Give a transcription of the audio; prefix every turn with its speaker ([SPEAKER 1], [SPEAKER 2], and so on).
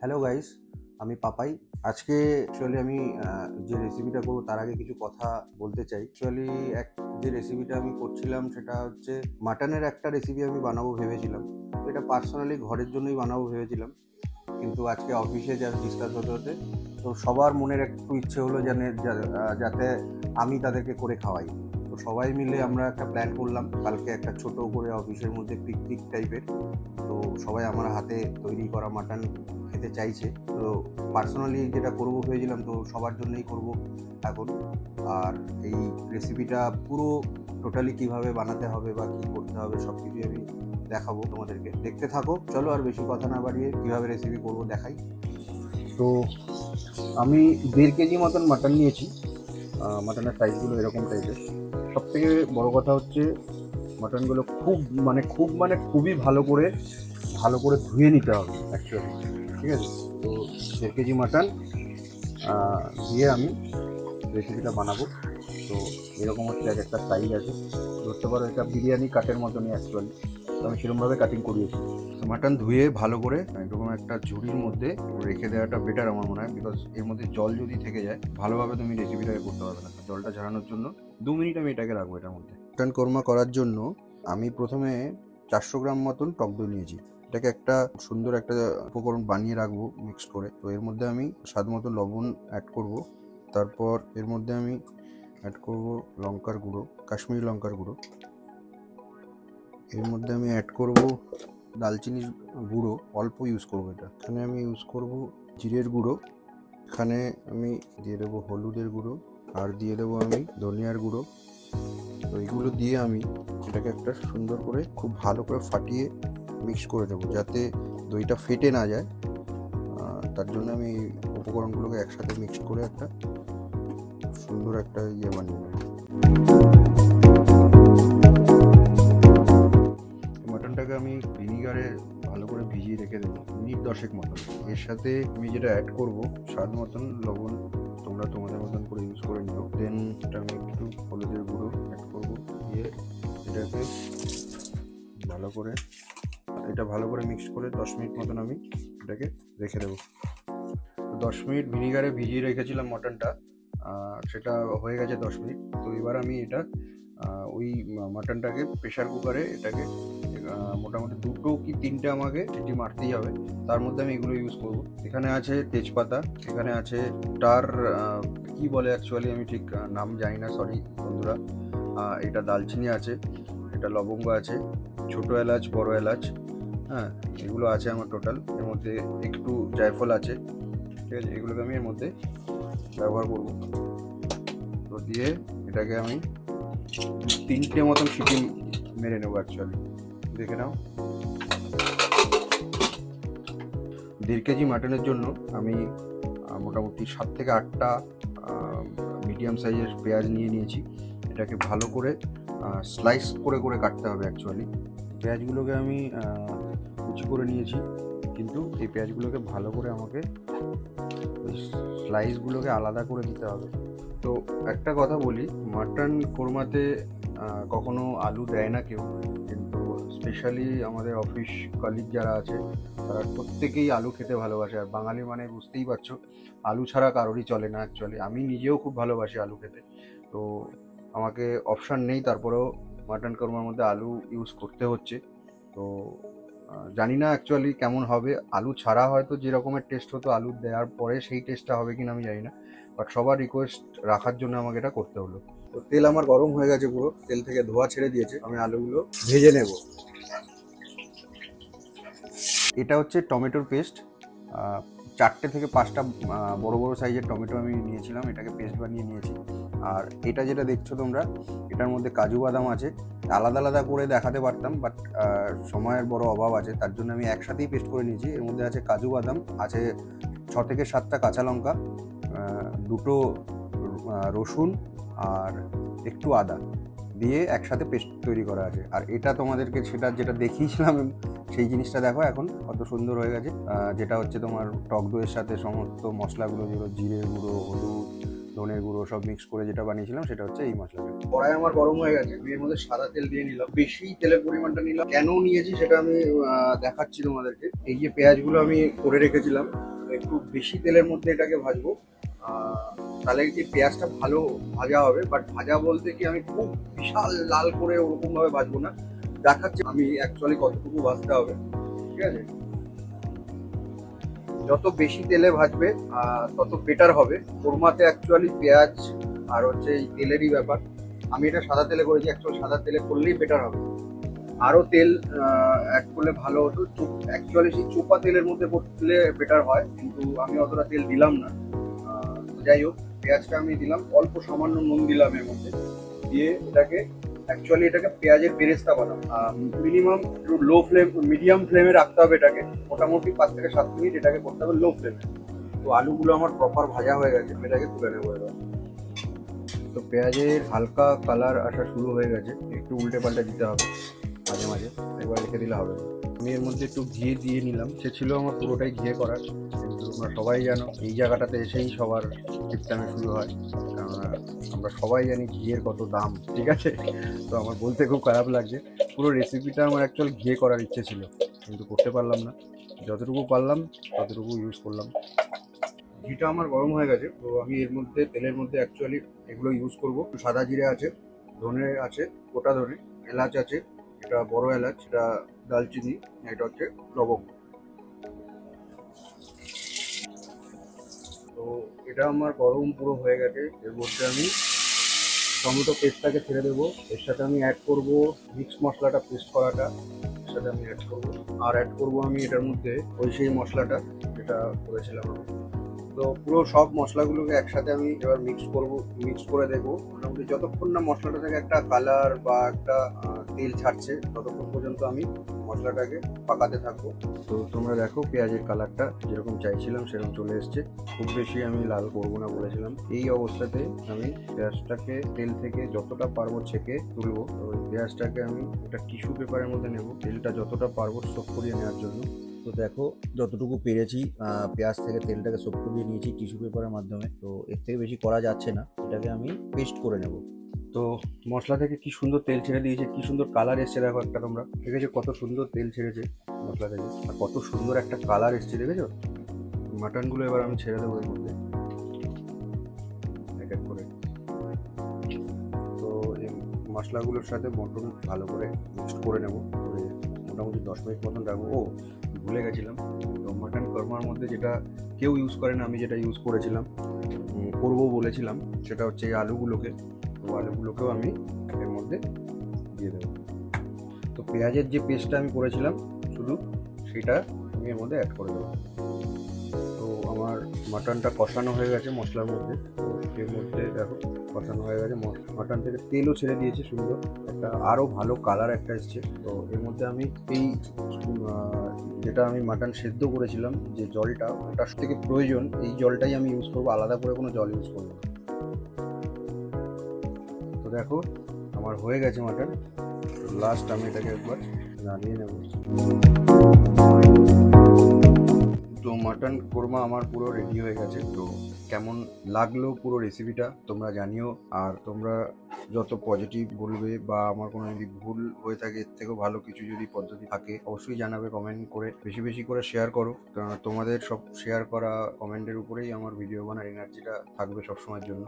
[SPEAKER 1] Hello guys, আমি পাপাই। আজকে actually আমি যে রেসিপিটা করবো তার আগে কিছু কথা বলতে চাই। অ্যাকচুয়ালি যে রেসিপিটা আমি করছিলাম সেটা হচ্ছে মাটনের একটা রেসিপি আমি বানাবো ভেবেছিলাম। তো এটা পার্সোনালি ঘরের জন্যই বানাবো ভেবেছিলাম, কিন্তু আজকে অফিসে যা ডিসকাস হতে হতে তো সবার মনের একটু ইচ্ছে হলো যাতে আমি তাদেরকে করে খাওয়াই। তো সবাই মিলে আমরা একটা প্ল্যান করলাম, কালকে একটা ছোট করে অফিসের মধ্যে পিকনিক টাইপের। তো সবাই আমার হাতে তৈরি করা মাটন খেতে চাইছে। তো পার্সোনালি যেটা করবো ভেবেছিলাম, তো সবার জন্যই করব এখন। আর এই রেসিপিটা পুরো টোটালি কিভাবে বানাতে হবে বা কী করতে হবে সব কিছুই আমি দেখাবো তোমাদেরকে, দেখতে থাকো। চলো আর বেশি কথা না বাড়িয়ে কীভাবে রেসিপি করবো দেখাই। তো আমি 1.5 কেজি মতন মাটন নিয়েছি। মাটনের সাইজগুলো এরকম টাইপের। সব থেকে বড়ো কথা হচ্ছে মাটনগুলো খুবই ভালো করে ধুয়ে নিতে হবে অ্যাকচুয়ালি, ঠিক আছে? তো 1.5 কেজি মাটন দিয়ে আমি রেসিপিটা বানাবো। তো এরকম হচ্ছে এক একটা সাইজ আছে, ধরতে পারো এটা বিরিয়ানি কাটের মতনই অ্যাকচুয়ালি। তো আমি সেরকমভাবে কাটিং করিয়েছি। তো মাটন ধুয়ে ভালো করে এরকম একটা ঝুড়ির মধ্যে রেখে দেওয়াটা বেটার আমার মনে হয়, বিকজ এর মধ্যে জল যদি থেকে যায় ভালোভাবে তুমি রেসিপিটাকে করতে পারবে না। জলটা ঝরানোর জন্য 2 মিনিট আমি এটাকে রাখবো এটার মধ্যে। মাটন কোরমা করার জন্য আমি প্রথমে 400 গ্রাম মতন টক দই নিয়েছি। এটাকে একটা সুন্দর একটা উপকরণ বানিয়ে রাখবো মিক্স করে। তো এর মধ্যে আমি স্বাদ মতো লবণ অ্যাড করব। তারপর এর মধ্যে আমি অ্যাড করব লঙ্কার গুঁড়ো, কাশ্মীরি লঙ্কার গুঁড়ো। এর মধ্যে আমি অ্যাড করব দালচিনির গুঁড়ো, অল্প ইউজ করব এটা। এখানে আমি ইউজ করব জিরের গুঁড়ো। এখানে আমি দিয়ে দেবো হলুদের গুঁড়ো, আর দিয়ে দেবো আমি ধনিয়ার গুঁড়ো। তো এইগুলো দিয়ে আমি এটাকে একটা সুন্দর করে খুব ভালো করে ফাটিয়ে মিক্স করে দেবো, যাতে দইটা ফেটে না যায়। তার জন্য আমি এই উপকরণগুলোকে একসাথে মিক্স করে একটা সুন্দর একটা বানিয়ে নেব। মাটনটাকে আমি ভিনিগারে ভালো করে ভিজিয়ে রেখে দেবো মিনিট 10 মতন। এর সাথে আমি যেটা অ্যাড করব স্বাদ মতন লবণ, তোমরা তোমাদের মতন করে ইউজ করে নিও। দেন এটা আমি একটু হলুদের গুঁড়ো অ্যাড করব, দিয়ে এটাকে ভালো করে মিক্স করে 10 মিনিট মতন আমি এটাকে রেখে দেবো। 10 মিনিট ভিনিগারে ভিজিয়ে রেখেছিলাম মটনটা, সেটা হয়ে গেছে 10 মিনিট। তো এবার আমি এটা ওই মাটনটাকে প্রেশার কুকারে এটাকে মোটামুটি 2 কি 3টে আমাকে সিটি মারতেই হবে। তার মধ্যে আমি এগুলো ইউজ করব। এখানে আছে তেজপাতা, এখানে আছে স্টার কি বলে অ্যাকচুয়ালি আমি ঠিক নাম জানি না, সরি বন্ধুরা। এটা দালচিনি আছে, এটা লবঙ্গ আছে, ছোটো এলাচ, বড় এলাচ, হ্যাঁ এগুলো আছে আমার টোটাল। এর মধ্যে একটু জায়ফল আছে, ঠিক আছে? এগুলোকে আমি এর মধ্যে ব্যবহার করব। তো দিয়ে এটাকে আমি 3টে মতন সিটি মেরে নেবো অ্যাকচুয়ালি। দেখে নাও, 1.5 কেজি মাটনের জন্য আমি মোটামুটি 7 থেকে 8টা মিডিয়াম সাইজের পেঁয়াজ নিয়েছি। এটাকে ভালো করে স্লাইস করে কাটতে হবে অ্যাকচুয়ালি। পেঁয়াজগুলোকে আমি কুচি করে নিয়েছি, কিন্তু এই পেঁয়াজগুলোকে ভালো করে আমাকে স্লাইসগুলোকে আলাদা করে দিতে হবে। তো একটা কথা বলি, মাটন কোরমাতে কখনো আলু দেয় না কেউ, কিন্তু স্পেশালি আমাদের অফিস কলিগ যারা আছে তারা প্রত্যেকেই আলু খেতে ভালোবাসে। আর বাঙালি মানে বুঝতেই পারছো, আলু ছাড়া কারোরই চলে না অ্যাকচুয়ালি। আমি নিজেও খুব ভালোবাসি আলু খেতে, তো আমাকে অপশান নেই, তারপরেও মাটন কোরমার মধ্যে আলু ইউজ করতে হচ্ছে। তো জানি না অ্যাকচুয়ালি কেমন হবে। আলু ছাড়া হয়তো যে রকমের টেস্ট হতো আলু দেওয়ার পরে সেই টেস্টটা হবে কিনা আমি জানি না, বাট সবার রিকোয়েস্ট রাখার জন্য আমাকে এটা করতে হলো। তো তেল আমার গরম হয়ে গেছে, পুরো তেল থেকে ধোয়া ছেড়ে দিয়েছে। আমি আলুগুলো ভেজে নেব। এটা হচ্ছে টমেটোর পেস্ট। 4টে থেকে 5টা বড় বড় সাইজের টমেটো আমি নিয়েছিলাম, এটাকে পেস্ট বানিয়ে নিয়েছি। আর এটা যেটা দেখছো তোমরা, এটার মধ্যে কাজু বাদাম আছে। আলাদা আলাদা করে দেখাতে পারতাম, বাট সময়ের বড় অভাব আছে, তার জন্য আমি একসাথেই পেস্ট করে নিয়েছি। এর মধ্যে আছে কাজু বাদাম, আছে 6 থেকে 7টা কাঁচা লঙ্কা, 2টো রসুন, আর একটু আদা দিয়ে একসাথে পেস্ট তৈরি করা আছে। আর এটা তোমাদেরকে যেটা দেখিয়েছিলাম সেই জিনিসটা দেখো এখন কত সুন্দর হয়ে গেছে। যেটা হচ্ছে তোমার টক দইয়ের সাথে সমস্ত মশলাগুলো, যেগুলো জিরের গুঁড়ো, হলুদ, ধনের গুঁড়ো সব মিক্স করে যেটা বানিয়েছিলাম, সেটা হচ্ছে এই মশলাটা। কড়াই আমার গরম হয়ে গেছে, এর মধ্যে সাদা তেল দিয়ে নিলাম। বেশি তেলের পরিমাণটা নিলাম, কেন নিয়েছি সেটা আমি দেখাচ্ছি তোমাদেরকে। এই যে পেঁয়াজগুলো আমি করে রেখেছিলাম, একটু বেশি তেলের মধ্যে এটাকে ভাজবো, তাহলে কি পেঁয়াজটা ভালো ভাজা হবে। বাট ভাজা বলতে কি আমি খুব বিশাল লাল করে ওরকম ভাবে ভাজবো না, দেখাচ্ছি আমি অ্যাকচুয়ালি কতটুকু ভাজতে হবে। ঠিক আছে, যত বেশি তেলে ভাজবে তত বেটার হবে। কোরমাতে অ্যাকচুয়ালি পেঁয়াজ আর হচ্ছে এই তেলেরই ব্যাপার। আমি এটা সাদা তেলে করেছি, অ্যাকচুয়ালি সাদা তেলে করলেই বেটার হবে। আরও তেল অ্যাড করলে ভালো হতো। অ্যাকচুয়ালি সেই চোপা তেলের মধ্যে করলে বেটার হয়, কিন্তু আমি অতটা তেল দিলাম না। যাই হোক, পেঁয়াজটা আমি দিলাম, অল্প সামান্য নুন দিলাম এর মধ্যে, দিয়ে এটাকে অ্যাকচুয়ালি এটাকে পেঁয়াজের বেরেস্তা বানাবো। মিনিমাম একটু লো ফ্লেম, মিডিয়াম ফ্লেমে রাখতে হবে এটাকে, মোটামুটি 5 থেকে 7 মিনিট এটাকে করতে হবে লো ফ্লেমে। তো আলুগুলো আমার প্রপার ভাজা হয়ে গেছে, এটাকে তুলে নেবো এবার। তো পেঁয়াজের হালকা কালার আসা শুরু হয়ে গেছে, একটু উল্টে পাল্টে দিতে হবে মাঝে মাঝে, একবার রেখে দিলে হবে না। আমি এর মধ্যে একটু ঘি দিয়ে নিলাম, সে ছিল আমার পুরোটাই ঘিয়ে করার, কিন্তু তোমরা সবাই জানো এই জায়গাটাতে এসেই সবার টিপটামে শুরু হয়, কেননা আমরা সবাই জানি ঘিয়ের কত দাম। ঠিক আছে, তো আমার বলতে খুব খারাপ লাগছে। পুরো রেসিপিটা আমার অ্যাকচুয়াল ঘিয়ে করার ইচ্ছে ছিল, কিন্তু করতে পারলাম না। যতটুকু পারলাম ততটুকু ইউজ করলাম। ঘিটা আমার গরম হয়ে গেছে, তো আমি এর মধ্যে তেলের মধ্যে অ্যাকচুয়ালি এগুলো ইউজ করব। সাদা জিরে আছে, ধনে আছে, গোটা ধনে, এলাচ আছে, এটা বড় এলাচ, এটা দালচিনি, এটা হচ্ছে লবঙ্গ। তো এটা আমার গরম পুরো হয়ে গেছে। এর মধ্যে আমি টমেটো পেস্টটাকে ছেড়ে দেবো, এর সাথে আমি অ্যাড করব মিক্স মশলাটা, পেস্ট করাটা এর সাথে আমি অ্যাড করব। আর অ্যাড করব আমি এটার মধ্যে ওই সেই মশলাটা যেটা করেছিলাম আমি। তো পুরো সব মশলাগুলোকে একসাথে আমি এবার মিক্স করে দেখবো। মোটামুটি যতক্ষণ না মশলাটা থেকে একটা কালার বা একটা তেল ছাড়ছে, ততক্ষণ পর্যন্ত আমি মশলাটাকে পাকাতে থাকবো। তো তোমরা দেখো পেঁয়াজের কালারটা যেরকম চাইছিলাম সেরকম চলে এসছে। খুব বেশি আমি লাল করবো না বলেছিলাম। এই অবস্থাতে আমি পেঁয়াজটাকে তেল থেকে যতটা পারবো ছেঁকে তুলবো। তো ওই পেঁয়াজটাকে আমি একটা টিস্যু পেপারের মধ্যে নেব, তেলটা যতটা পারবো সোক করিয়ে নেওয়ার জন্য। তো দেখো যতটুকু পেরেছি পেঁয়াজ থেকে তেলটাকে সোক করিয়ে নিয়েছি টিস্যু পেপারের মাধ্যমে। তো এর থেকে বেশি করা যাচ্ছে না, এটাকে আমি পেস্ট করে নেব। তো মশলা থেকে কি সুন্দর তেল ছেড়ে দিয়েছে, কি সুন্দর কালার এসছে। দেখো একটা তোমরা দেখেছো কত সুন্দর তেল ছেড়েছে মশলা থেকে, আর কত সুন্দর একটা কালার এসছে, দেখেছো। মাটনগুলো এবার আমি ছেড়ে দেবো এর মধ্যে এক এক করে। তো এই মশলাগুলোর সাথে মটন ভালো করে মিক্সড করে নেবো, করে মোটামুটি 10 মিনিট মতন রাখবো। ও ভুলে গেছিলাম, তো মাটন কর্মার মধ্যে যেটা কেউ ইউজ করে না, আমি যেটা ইউজ করেছিলাম, করবো বলেছিলাম, সেটা হচ্ছে এই আলুগুলোকে। তো আলুগুলোকেও আমি এর মধ্যে দিয়ে দেবো। তো পেঁয়াজের যে পেস্টটা আমি করেছিলাম শুধু, সেটা আমি এর মধ্যে অ্যাড করে দেবো। তো আমার মাটনটা কষানো হয়ে গেছে মশলার মধ্যে। তো এর মধ্যে দেখো কষানো হয়ে গেছে, মাটন থেকে তেলও ছেড়ে দিয়েছে সুন্দর একটা, আরও ভালো কালার একটা এসছে। তো এর মধ্যে আমি এই যেটা আমি মাটন সেদ্ধ করেছিলাম যে জলটা, ওটার থেকে প্রয়োজন এই জলটাই আমি ইউজ করবো, আলাদা করে কোনো জল ইউজ করবো না। তো দেখো আমার হয়ে গেছে মাটন। লাস্ট আমি এটাকে একবার নাড়িয়ে নেব। তো মাটন কোরমা আমার পুরো রেডি হয়ে গেছে। তো কেমন লাগলো পুরো রেসিপিটা তোমরা জানিও। আর তোমরা যত পজিটিভ বলবে বা আমার কোনো যদি ভুল হয়ে থাকে, এর থেকেও ভালো কিছু যদি পদ্ধতি থাকে অবশ্যই জানাবে কমেন্ট করে। বেশি বেশি করে শেয়ার করো, কারণ তোমাদের সব শেয়ার করা কমেন্টের উপরেই আমার ভিডিও বানার এনার্জিটা থাকবে সবসময়ের জন্য।